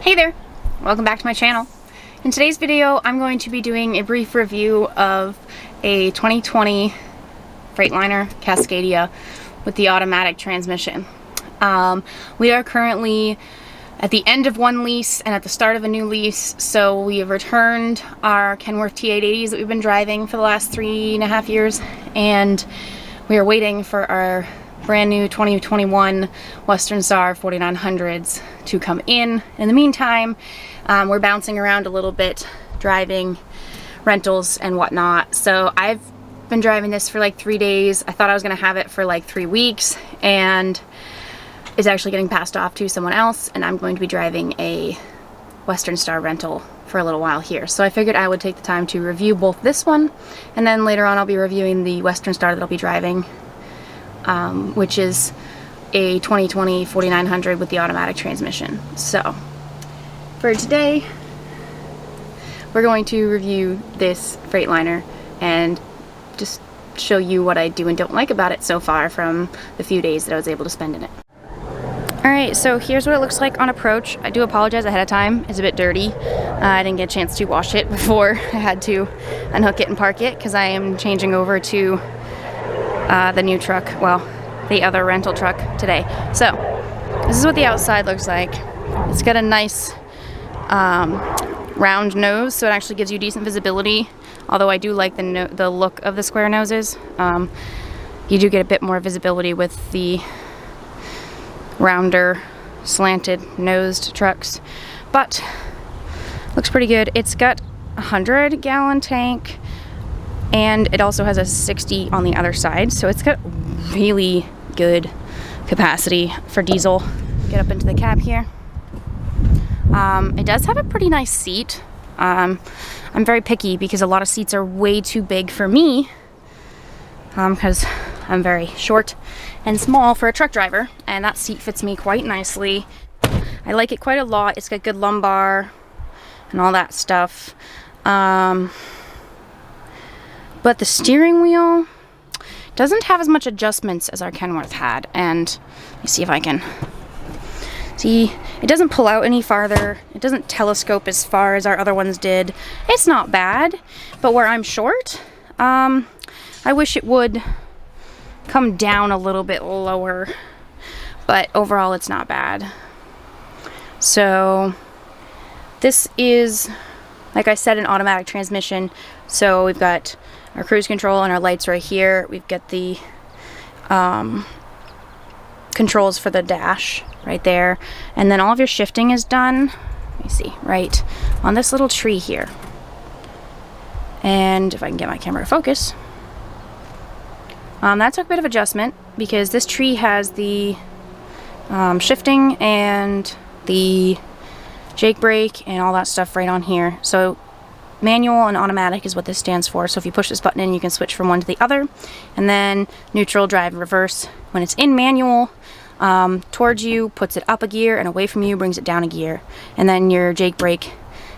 Hey there! Welcome back to my channel. In today's video, I'm going to be doing a brief review of a 2020 Freightliner Cascadia with the automatic transmission. We are currently at the end of one lease and at the start of a new lease, so we have returned our Kenworth T880s that we've been driving for the last 3.5 years, and we are waiting for our brand new 2021 Western Star 4900s to come in. In the meantime, we're bouncing around a little bit, driving rentals and whatnot. So I've been driving this for like 3 days. I thought I was gonna have it for like 3 weeks, and it's actually getting passed off to someone else, and I'm going to be driving a Western Star rental for a little while here. So I figured I would take the time to review both this one, and then later on I'll be reviewing the Western Star that I'll be driving, which is a 2020 4900 with the automatic transmission. So for today, we're going to review this Freightliner and just show you what I do and don't like about it so far from the few days that I was able to spend in it. Alright, so here's what it looks like on approach. I do apologize ahead of time. It's a bit dirty. I didn't get a chance to wash it before I had to unhook it and park it because I am changing over to the new truck, well, the other rental truck today. So this is what the outside looks like. It's got a nice round nose, so it actually gives you decent visibility, although I do like the look of the square noses. You do get a bit more visibility with the rounder slanted nosed trucks, but looks pretty good. It's got a 100-gallon tank, and it also has a 60 on the other side, so it's got really good capacity for diesel. Get up into the cab here. It does have a pretty nice seat. I'm very picky because a lot of seats are way too big for me, because I'm very short and small for a truck driver, and that seat fits me quite nicely. I like it quite a lot. It's got good lumbar and all that stuff. But the steering wheel doesn't have as much adjustments as our Kenworth had, and let me see if I can see. It doesn't pull out any farther. It doesn't telescope as far as our other ones did. It's not bad, but where I'm short, I wish it would come down a little bit lower, but overall it's not bad. So this is, like I said, an automatic transmission. So we've got our cruise control and our lights right here. We've got the controls for the dash right there, and then all of your shifting is done, let me see, right on this little tree here. And if I can get my camera to focus, that took a bit of adjustment because this tree has the shifting and the jake brake and all that stuff right on here. So manual and automatic is what this stands for. So if you push this button in, you can switch from one to the other. And then neutral, drive, reverse. When it's in manual, towards you, puts it up a gear, and away from you, brings it down a gear. And then your jake brake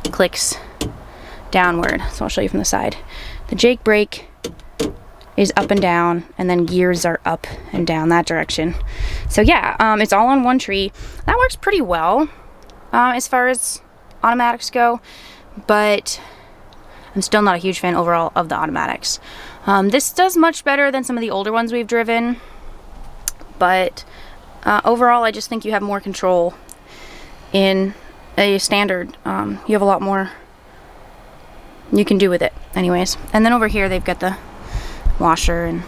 clicks downward. So I'll show you from the side. The jake brake is up and down, and then gears are up and down that direction. So yeah, it's all on one tree. That works pretty well as far as automatics go, but I'm still not a huge fan overall of the automatics. This does much better than some of the older ones we've driven, but overall I just think you have more control in a standard. You have a lot more you can do with it anyways. And then over here they've got the washer and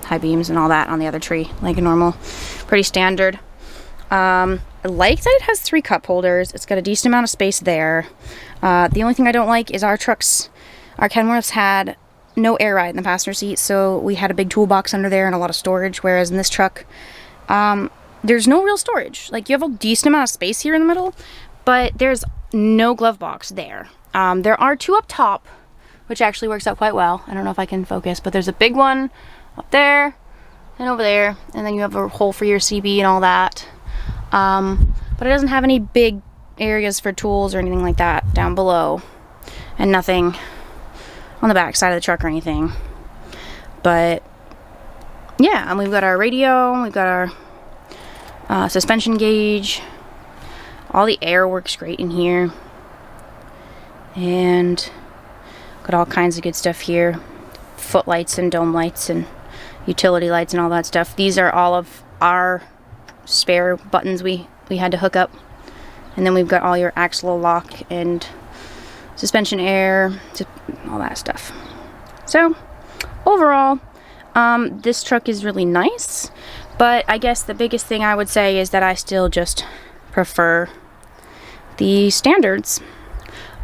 high beams and all that on the other tree, like a normal, pretty standard. I like that it has 3 cup holders. It's got a decent amount of space there. The only thing I don't like is our Kenworths had no air ride in the passenger seat, so we had a big toolbox under there and a lot of storage, whereas in this truck, there's no real storage. Like, you have a decent amount of space here in the middle, but there's no glove box there. There are 2 up top, which actually works out quite well. I don't know if I can focus, but there's a big one up there and over there, and then you have a hole for your CB and all that. But it doesn't have any big areas for tools or anything like that down below, and nothing on the back side of the truck or anything. But yeah, and we've got our radio, we've got our suspension gauge, All the air works great in here. And got all kinds of good stuff here. Footlights and dome lights and utility lights and all that stuff. These are all of our spare buttons we had to hook up. And then we've got all your axle lock and suspension air, all that stuff. So overall, this truck is really nice, but I guess the biggest thing I would say is that I still just prefer the standards.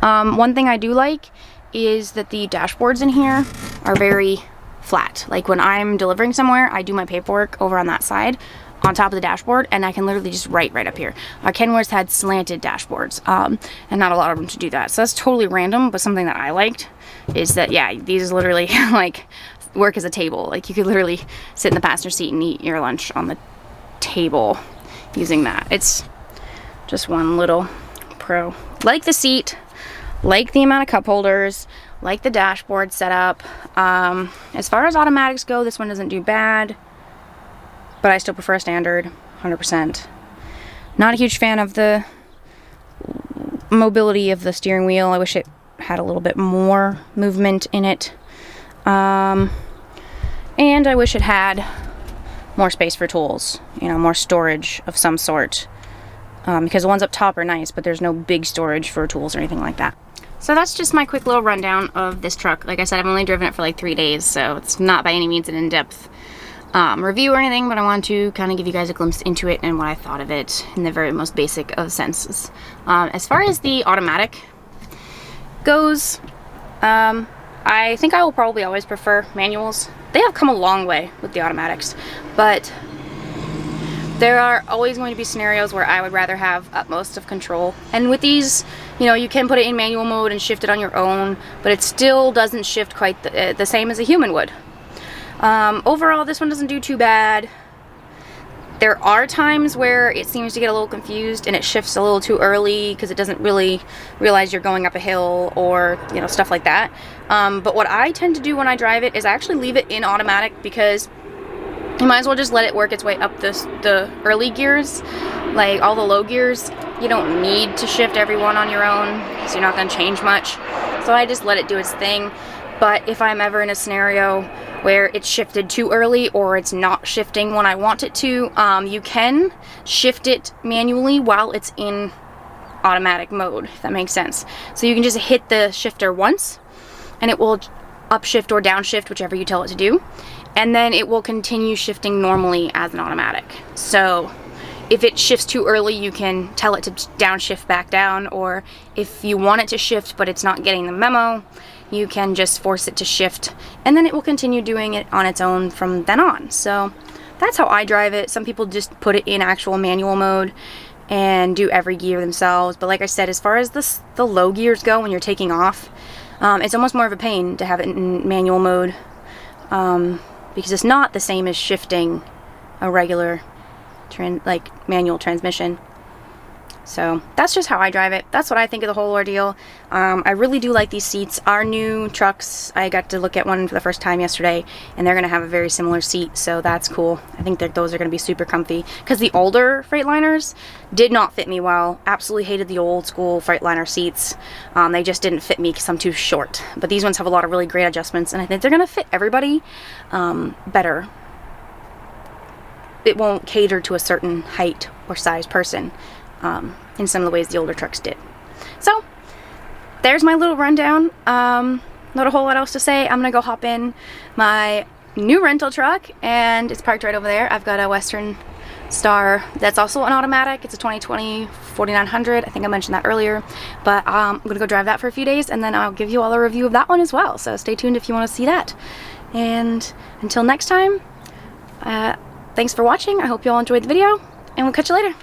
One thing I do like is that the dashboards in here are very flat. Like when I'm delivering somewhere, I do my paperwork over on that side on top of the dashboard, and I can literally just write right up here. Our Kenworths had slanted dashboards, and not a lot of them to do that. So that's totally random, but something that I liked is that, yeah, these literally like work as a table. Like you could literally sit in the passenger seat and eat your lunch on the table using that. It's just one little pro. Like the seat, like the amount of cup holders, like the dashboard setup. As far as automatics go, this one doesn't do bad, but I still prefer a standard, 100%. Not a huge fan of the mobility of the steering wheel. I wish it had a little bit more movement in it. And I wish it had more space for tools, you know, more storage of some sort. Because the ones up top are nice, but there's no big storage for tools or anything like that. So that's just my quick little rundown of this truck. Like I said, I've only driven it for like 3 days, so it's not by any means an in-depth review or anything, but I wanted to kind of give you guys a glimpse into it and what I thought of it in the very most basic of senses. As far as the automatic goes, I think I will probably always prefer manuals. They have come a long way with the automatics, but there are always going to be scenarios where I would rather have utmost of control. And with these, you know, you can put it in manual mode and shift it on your own, but it still doesn't shift quite the same as a human would. Overall, this one doesn't do too bad. There are times where it seems to get a little confused and it shifts a little too early because it doesn't really realize you're going up a hill or, you know, stuff like that. But what I tend to do when I drive it is I actually leave it in automatic, because you might as well just let it work its way up the early gears, like all the low gears. You don't need to shift everyone on your own, so you're not going to change much. So I just let it do its thing. But if I'm ever in a scenario where it's shifted too early or it's not shifting when I want it to, you can shift it manually while it's in automatic mode, if that makes sense. So you can just hit the shifter once and it will upshift or downshift, whichever you tell it to do, and then it will continue shifting normally as an automatic. So if it shifts too early, you can tell it to downshift back down, or if you want it to shift but it's not getting the memo, you can just force it to shift, and then it will continue doing it on its own from then on. So that's how I drive it. Some people just put it in actual manual mode and do every gear themselves. But like I said, as far as the low gears go when you're taking off, it's almost more of a pain to have it in manual mode, because it's not the same as shifting a regular manual transmission. So that's just how I drive it. That's what I think of the whole ordeal. I really do like these seats. Our new trucks, I got to look at one for the first time yesterday, and they're going to have a very similar seat, so that's cool. I think that those are going to be super comfy, because the older Freightliners did not fit me well. Absolutely hated the old school Freightliner seats. They just didn't fit me because I'm too short. But these ones have a lot of really great adjustments, and I think they're going to fit everybody better. It won't cater to a certain height or size person in some of the ways the older trucks did. So there's my little rundown. Not a whole lot else to say. I'm gonna go hop in my new rental truck, and it's parked right over there. I've got a Western Star that's also an automatic. It's a 2020 4900. I think I mentioned that earlier, but I'm gonna go drive that for a few days, and then I'll give you all a review of that one as well. So stay tuned if you want to see that. And until next time, thanks for watching. I hope you all enjoyed the video, and we'll catch you later.